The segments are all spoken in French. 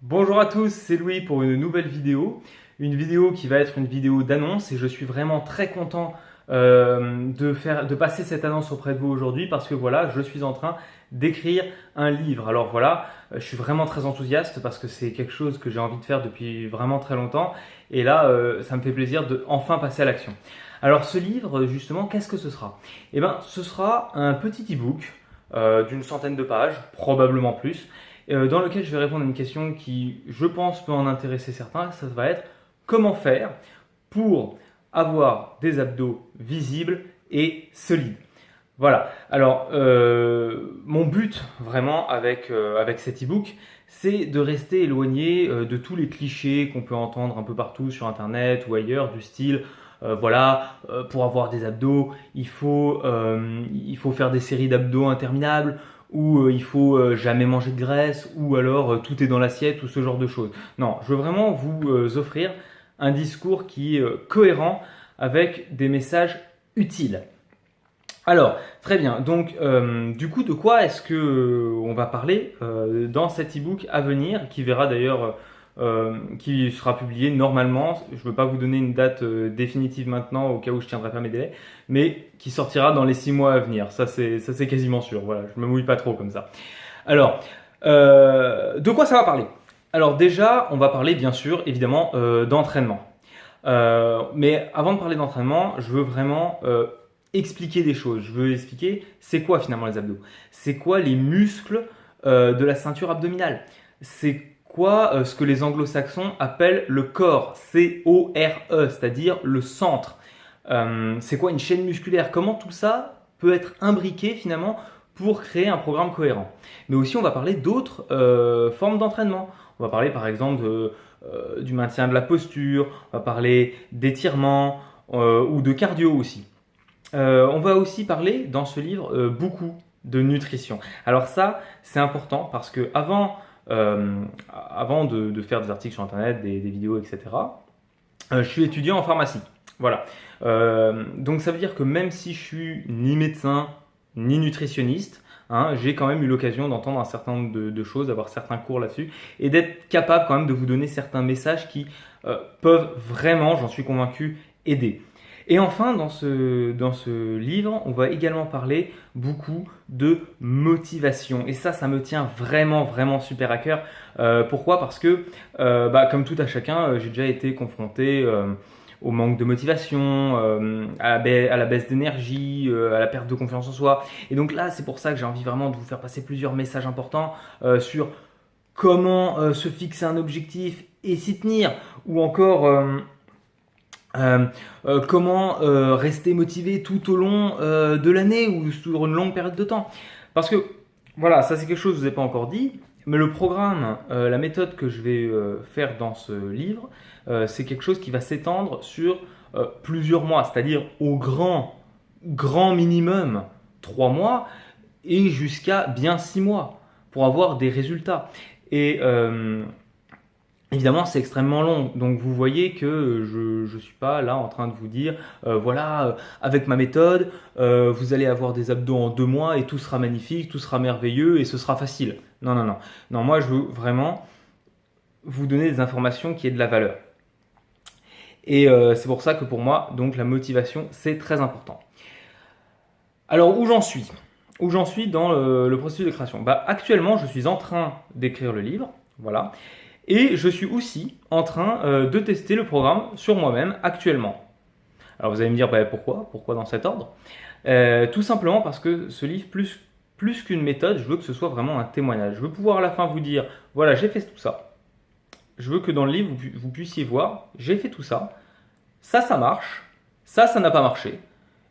Bonjour à tous, c'est Louis pour une nouvelle vidéo. Une vidéo qui va être une vidéo d'annonce et je suis vraiment très content de passer cette annonce auprès de vous aujourd'hui parce que voilà, je suis en train d'écrire un livre. Alors voilà, je suis vraiment très enthousiaste parce que c'est quelque chose que j'ai envie de faire depuis vraiment très longtemps et là, ça me fait plaisir de enfin passer à l'action. Alors ce livre, justement, qu'est-ce que ce sera? Eh bien, ce sera un petit e-book d'une centaine de pages, probablement plus, dans lequel je vais répondre à une question qui, je pense, peut en intéresser certains. Ça va être comment faire pour avoir des abdos visibles et solides. Voilà. Alors, mon but vraiment avec cet e-book, c'est de rester éloigné de tous les clichés qu'on peut entendre un peu partout sur Internet ou ailleurs, du style, voilà, pour avoir des abdos, il faut faire des séries d'abdos interminables, ou il faut jamais manger de graisse, ou alors tout est dans l'assiette, ou ce genre de choses. Non, je veux vraiment vous offrir un discours qui est cohérent avec des messages utiles. Alors, très bien. Donc, du coup, de quoi est-ce que on va parler dans cet e-book à venir, qui verra d'ailleurs, qui sera publié normalement. Je ne veux pas vous donner une date définitive maintenant, au cas où je tiendrai pas mes délais, mais qui sortira dans les 6 mois à venir. Ça c'est quasiment sûr. Voilà, je me mouille pas trop comme ça. Alors, de quoi ça va parler? Alors déjà, on va parler bien sûr, évidemment, d'entraînement. Mais avant de parler d'entraînement, je veux vraiment expliquer des choses. Je veux expliquer c'est quoi finalement les abdos. C'est quoi les muscles de la ceinture abdominale. C'est quoi ce que les anglo-saxons appellent le corps, C-O-R-E, c'est-à-dire le centre. C'est quoi une chaîne musculaire. Comment tout ça peut être imbriqué finalement pour créer un programme cohérent. Mais aussi on va parler d'autres formes d'entraînement. On va parler par exemple du maintien de la posture, on va parler d'étirement ou de cardio aussi. On va aussi parler dans ce livre beaucoup de nutrition. Alors ça, c'est important parce que avant de faire des articles sur Internet, des vidéos, etc., je suis étudiant en pharmacie. Voilà. Donc ça veut dire que même si je suis ni médecin ni nutritionniste, hein, j'ai quand même eu l'occasion d'entendre un certain nombre de choses, d'avoir certains cours là-dessus, et d'être capable quand même de vous donner certains messages qui peuvent vraiment, j'en suis convaincu, aider. Et enfin, dans ce livre, on va également parler beaucoup de motivation. Et ça me tient vraiment, vraiment super à cœur. Pourquoi? Parce que, comme tout à chacun, j'ai déjà été confronté au manque de motivation, à la baisse d'énergie, à la perte de confiance en soi. Et donc là, c'est pour ça que j'ai envie vraiment de vous faire passer plusieurs messages importants sur comment se fixer un objectif et s'y tenir, ou encore comment rester motivé tout au long de l'année ou sur une longue période de temps. Parce que, voilà, ça c'est quelque chose que je ne vous ai pas encore dit, mais le programme, la méthode que je vais faire dans ce livre, c'est quelque chose qui va s'étendre sur plusieurs mois, c'est-à-dire au grand minimum 3 mois et jusqu'à bien 6 mois pour avoir des résultats. Et évidemment, c'est extrêmement long, donc vous voyez que je ne suis pas là en train de vous dire, voilà, avec ma méthode, vous allez avoir des abdos en 2 mois et tout sera magnifique, tout sera merveilleux et ce sera facile. Non, non, non. Non, moi je veux vraiment vous donner des informations qui aient de la valeur. Et c'est pour ça que pour moi, donc la motivation, c'est très important. Alors où j'en suis? Où j'en suis dans le processus de création? Actuellement, je suis en train d'écrire le livre, voilà. Et je suis aussi en train de tester le programme sur moi-même actuellement. Alors vous allez me dire pourquoi? Pourquoi dans cet ordre? Tout simplement parce que ce livre, plus qu'une méthode, je veux que ce soit vraiment un témoignage. Je veux pouvoir à la fin vous dire, voilà, j'ai fait tout ça. Je veux que dans le livre, vous puissiez voir, j'ai fait tout ça. Ça marche. Ça n'a pas marché.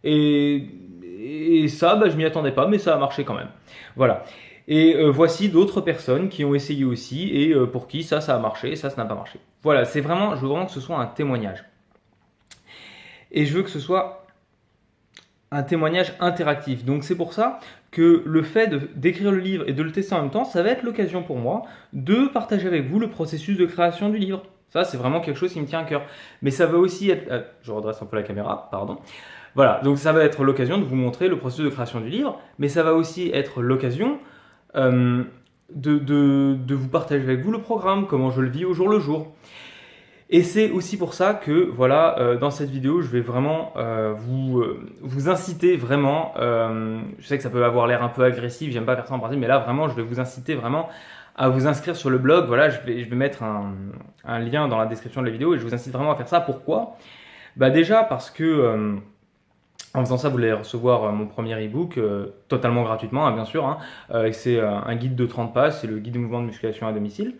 Et ça, je m'y attendais pas, mais ça a marché quand même. Voilà. Et voici d'autres personnes qui ont essayé aussi et pour qui ça a marché, ça n'a pas marché. Voilà, je veux vraiment que ce soit un témoignage. Et je veux que ce soit un témoignage interactif. Donc c'est pour ça que le fait d'écrire le livre et de le tester en même temps, ça va être l'occasion pour moi de partager avec vous le processus de création du livre. Ça, c'est vraiment quelque chose qui me tient à cœur. Mais ça va aussi être... je redresse un peu la caméra, pardon. Voilà, donc ça va être l'occasion de vous montrer le processus de création du livre, mais ça va aussi être l'occasion de vous partager avec vous le programme, comment je le vis au jour le jour. Et c'est aussi pour ça que voilà, dans cette vidéo, je vais vraiment vous inciter vraiment. Je sais que ça peut avoir l'air un peu agressif, j'aime pas faire ça en principe, mais là vraiment, je vais vous inciter vraiment à vous inscrire sur le blog. Voilà, je vais mettre un lien dans la description de la vidéo et je vous incite vraiment à faire ça. Pourquoi? Bah déjà parce que en faisant ça, vous allez recevoir mon premier e-book totalement gratuitement, hein, bien sûr. Hein, c'est un guide de 30 pages, c'est le guide de mouvement de musculation à domicile.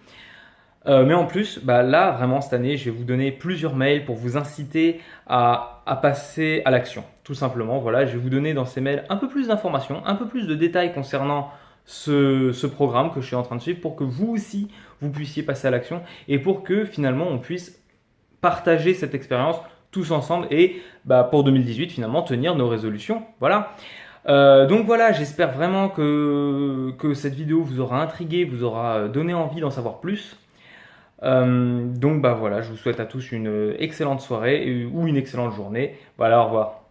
Mais en plus, bah là, vraiment, cette année, je vais vous donner plusieurs mails pour vous inciter à passer à l'action. Tout simplement, voilà, je vais vous donner dans ces mails un peu plus d'informations, un peu plus de détails concernant ce programme que je suis en train de suivre pour que vous aussi, vous puissiez passer à l'action et pour que finalement, on puisse partager cette expérience tous ensemble et bah, pour 2018, finalement, tenir nos résolutions. Voilà. Donc voilà, j'espère vraiment que cette vidéo vous aura intrigué, vous aura donné envie d'en savoir plus. Donc bah voilà, je vous souhaite à tous une excellente soirée ou une excellente journée. Voilà, au revoir.